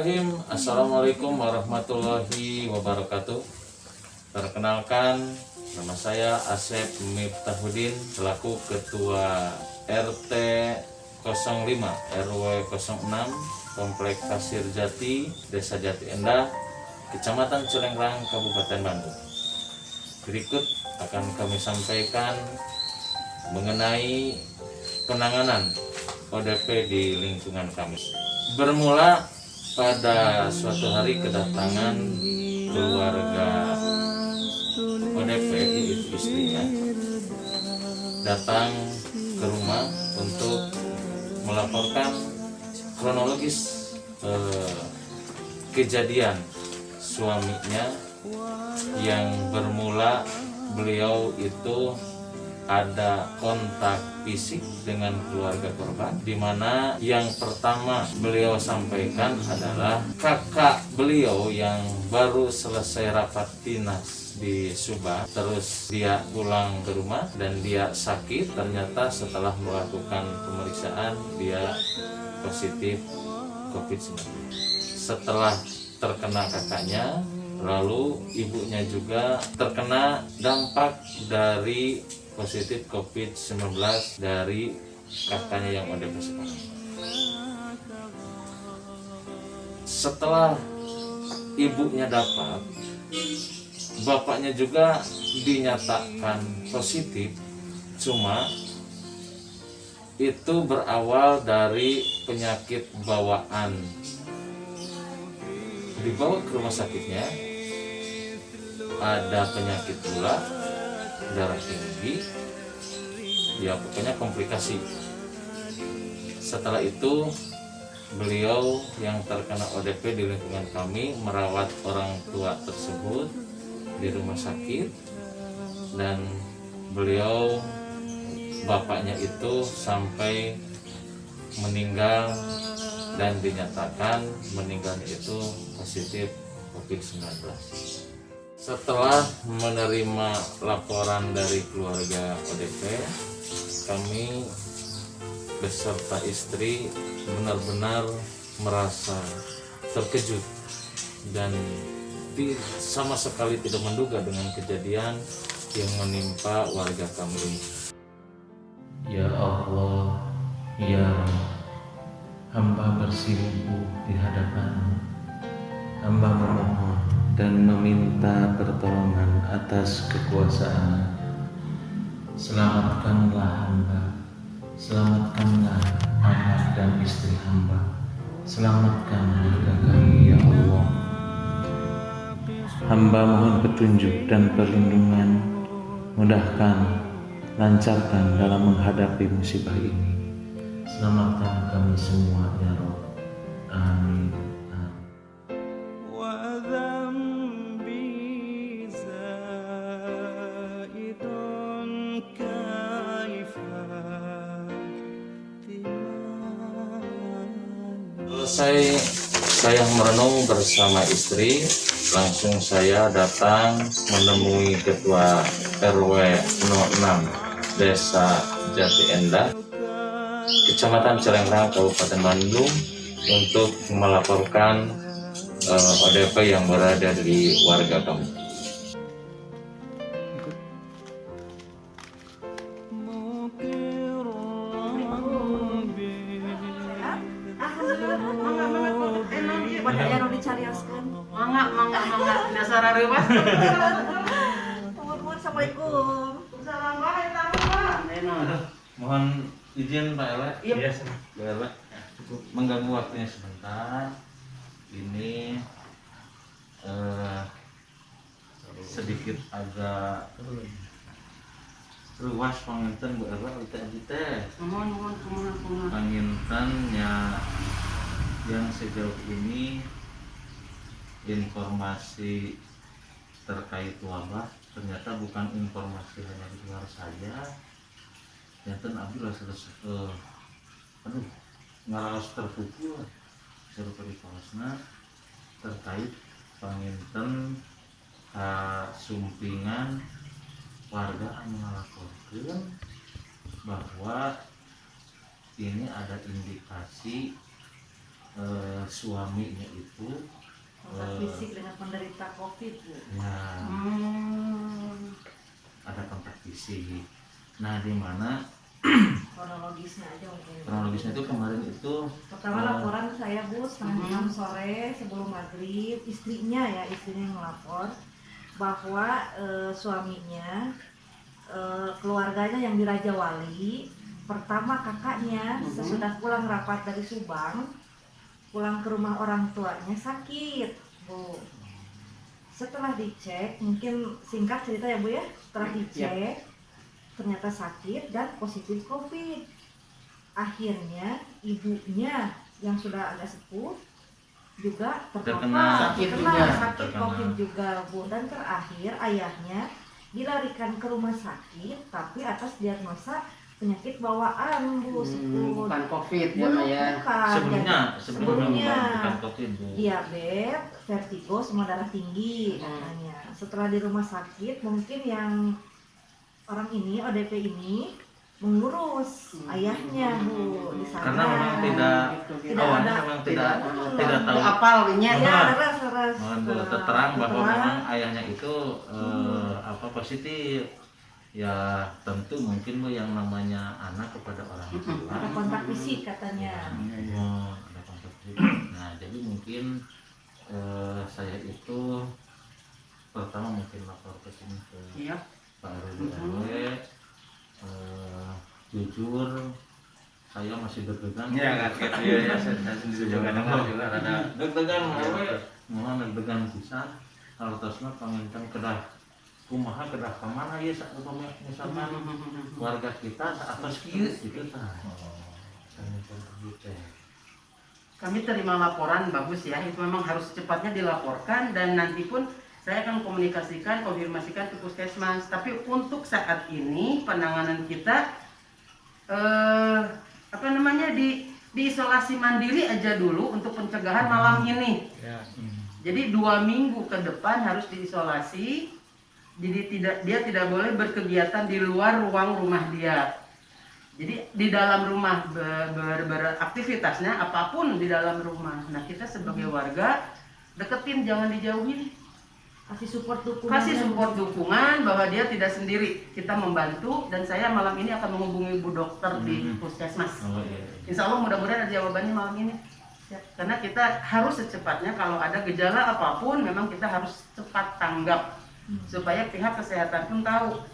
Bismillahirrahmanirrahim. Assalamualaikum warahmatullahi wabarakatuh. Perkenalkan, nama saya Asep Miftahudin selaku Ketua RT 05 RW 06 Komplek Pasir Jati, Desa Jati Endah, Kecamatan Cilengrang, Kabupaten Bandung. Berikut akan kami sampaikan mengenai penanganan ODP di lingkungan kami. Bermula pada suatu hari kedatangan keluarga ODP, yaitu istrinya, datang ke rumah untuk melaporkan kronologis kejadian suaminya yang bermula beliau itu ada kontak fisik dengan keluarga korban, di mana yang pertama beliau sampaikan adalah kakak beliau yang baru selesai rapat dinas di Subang, terus dia pulang ke rumah dan dia sakit. Ternyata setelah melakukan pemeriksaan dia positif COVID-19. Setelah terkena kakaknya, lalu ibunya juga terkena dampak dari positif COVID-19 dari kakaknya yang ODP sekarang. Setelah ibunya dapat, bapaknya juga dinyatakan positif, cuma itu berawal dari penyakit bawaan. Dibawa ke rumah sakitnya, ada penyakit gula darah tinggi, ya pokoknya komplikasi. Setelah itu beliau yang terkena ODP di lingkungan kami merawat orang tua tersebut di rumah sakit, dan beliau bapaknya itu sampai meninggal dan dinyatakan meninggalnya itu positif COVID-19. Setelah menerima laporan dari keluarga ODP, kami beserta istri benar-benar merasa terkejut dan sama sekali tidak menduga dengan kejadian yang menimpa warga kami ini. Ya Allah, ya Rabb, hamba bersimpuh di hadapan-Mu. Hamba memohon dan meminta pertolongan atas kekuasaan. Selamatkanlah hamba, selamatkanlah anak dan istri hamba, selamatkan keluarga kami ya Allah. Hamba mohon petunjuk dan perlindungan, mudahkan, lancarkan dalam menghadapi musibah ini. Selamatkan kami semua ya Rabb. Amin. Selesai saya merenung bersama istri, langsung saya datang menemui Ketua RW 06 Desa Jati Endah, Kecamatan Cilengrang, Kabupaten Bandung, untuk melaporkan ODP yang berada di warga kami. Mangga dasar reueuh. Assalamualaikum. Mohon izin Pak Ele. Iya. Pak Ele, mengganggu waktunya sebentar. Ini sedikit agak luas panginten Bu Ele, teh. Mohon. Pangintennya yang sejauh ini informasi terkait wabah ternyata bukan informasi hanya di luar saja. Ternyata abdi lah ngaraos terpukul serupa di kaosna terkait panginten sumpingan warga anu ngalaporkeun bahwa ini ada indikasi suaminya itu kontak fisik dengan penderita COVID, Bu. ya ada kontak fisik. Nah, di mana Kronologisnya aja mungkin. kronologisnya itu kemarin itu Pertama laporan saya, Bu, setengah 6 sore sebelum maghrib, istrinya yang melapor bahwa suaminya, keluarganya yang di Raja Wali, pertama kakaknya sesudah pulang rapat dari Subang, pulang ke rumah orang tuanya sakit, Bu. Setelah dicek, mungkin singkat cerita ya Bu ya, setelah dicek ternyata sakit dan positif COVID. Akhirnya ibunya yang sudah agak sepuh juga terpapar, sakit COVID juga, Bu. Dan terakhir ayahnya dilarikan ke rumah sakit tapi atas diagnosa penyakit bawaan, Bu. Bukan COVID ya, Belum, ya. bukan. sebelumnya bukan COVID, Bu. Diabetes, vertigo, semua darah tinggi katanya. Setelah di rumah sakit, mungkin yang orang ini, ODP ini mengurus ayahnya, Bu, di sana. Karena memang tidak awalnya ada- memang tidak tahu Apal nya. Ya, ras terang bahwa memang ayahnya itu positif. Ya tentu mungkin Bu yang namanya anak kepada orang tua ada kontak fisik katanya. ada kontak fisik. Nah, jadi mungkin saya itu pertama mungkin lapor ke sini ke Iya. Pak RW. Jujur saya masih deg-degan. Iya, kaget. Iya, saya sendiri juga dengar juga ada Deg-degan RW, mohon deg-degan pisan. Kalau terusnya paminten kedah kumaha kedah kemana ya saat misalkan warga kita saat kieu gitu tah. Kami terima laporan bagus ya, itu memang harus secepatnya dilaporkan dan nanti pun saya akan komunikasikan, konfirmasikan ke puskesmas. Tapi untuk saat ini penanganan kita di isolasi mandiri aja dulu untuk pencegahan malam ini. Jadi 2 minggu ke depan harus diisolasi. Jadi dia tidak boleh berkegiatan di luar ruang rumah dia. Jadi di dalam rumah beraktivitasnya apapun di dalam rumah. Nah, kita sebagai warga deketin, jangan dijauhin. Kasih support dukungan. Kasih support dukungan bahwa dia tidak sendiri. Kita membantu dan saya malam ini akan menghubungi Bu Dokter di puskesmas. Insya Allah mudah-mudahan ada jawabannya malam ini. Karena kita harus secepatnya kalau ada gejala apapun memang kita harus cepat tanggap. Supaya pihak kesehatan pun tahu,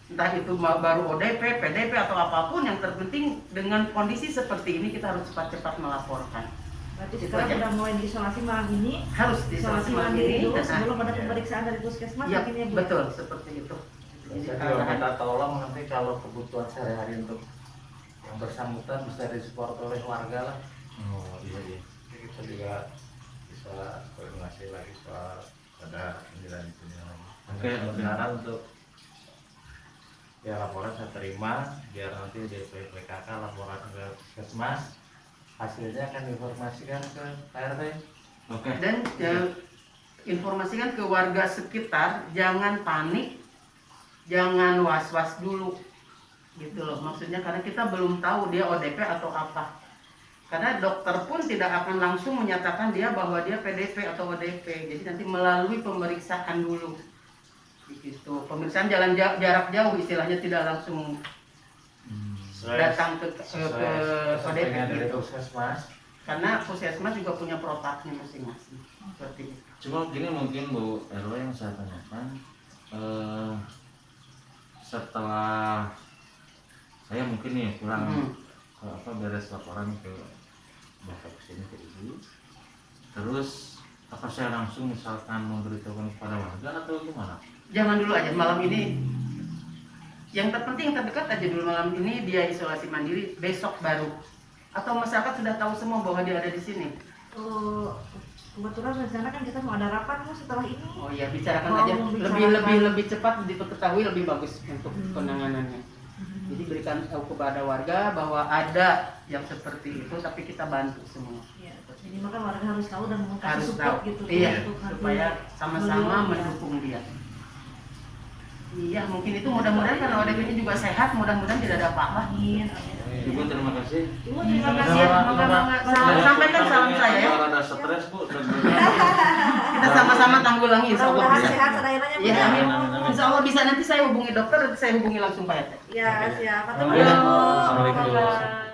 entah itu baru ODP, PDP atau apapun, yang terpenting dengan kondisi seperti ini kita harus cepat-cepat melaporkan. Berarti sekarang udah mulai diisolasi malam ini, Harus diisolasi malam mandiri ini dulu dan sebelum ada pemeriksaan dari puskesmas. ya, mungkin ya, Bu. betul seperti itu. Jadi kalau minta tolong nanti kalau kebutuhan sehari-hari untuk yang bersangkutan bisa disupport oleh warga lah. Oh iya. Jadi kita juga bisa koordinasi lagi soal ada penjelasan lagi. Oke. Kebenaran untuk ya laporan saya terima biar nanti DPPKK laporan ke puskesmas, hasilnya akan diinformasikan ke RT. Oke. Dan informasikan ke warga sekitar, jangan panik, jangan was-was dulu, gitu loh. Maksudnya karena kita belum tahu dia ODP atau apa. Karena dokter pun tidak akan langsung menyatakan dia bahwa dia PDP atau ODP. Jadi nanti melalui pemeriksaan dulu. Gitu. Pemeriksaan jarak jauh istilahnya, tidak langsung datang ke ODP dari gitu. puskesmas. Karena puskesmas juga punya protapnya masing-masing. Seperti itu. Cuma gini mungkin Bu RW yang saya tanyakan, setelah saya mungkin nih pulang beres laporan ke bapak kesini ke ibu, terus apa saya langsung misalkan memberitahukan kepada warga atau gimana? Jangan dulu aja malam ini. Yang terpenting terdekat aja dulu malam ini dia isolasi mandiri, besok baru. Atau masyarakat sudah tahu semua bahwa dia ada di sini. Kebetulan rencana kan kita mau ada rapat, Bu, setelah ini. Oh iya, bicarakan Mau aja. membicarakan. Lebih cepat diketahui lebih bagus untuk penanganannya. Jadi berikan tahu kepada warga bahwa ada yang seperti itu, tapi kita bantu semua. Ya, jadi maka warga harus tahu dan kasih Harus support tahu, gitu. iya, untuk nanti supaya sama-sama beliau, mendukung dia. Iya, mungkin itu mudah-mudahan karena ODP-nya juga sehat, mudah-mudahan tidak ada apa-apa. Amin, amin. Ibu terima kasih. Ibu terima kasih. Iya, mangga. Sampaikan salam saya ya. Ada stres Bu. Kita sama-sama tanggulangi insya Allah Mudah-mudahan bisa. sehat sedairanya Bu. Iya, amin. Amin. Insya Allah bisa, nanti saya hubungi dokter, nanti saya hubungi langsung Pak RT. Ya, siap. Amin. Assalamualaikum. Assalamualaikum. Bye-bye.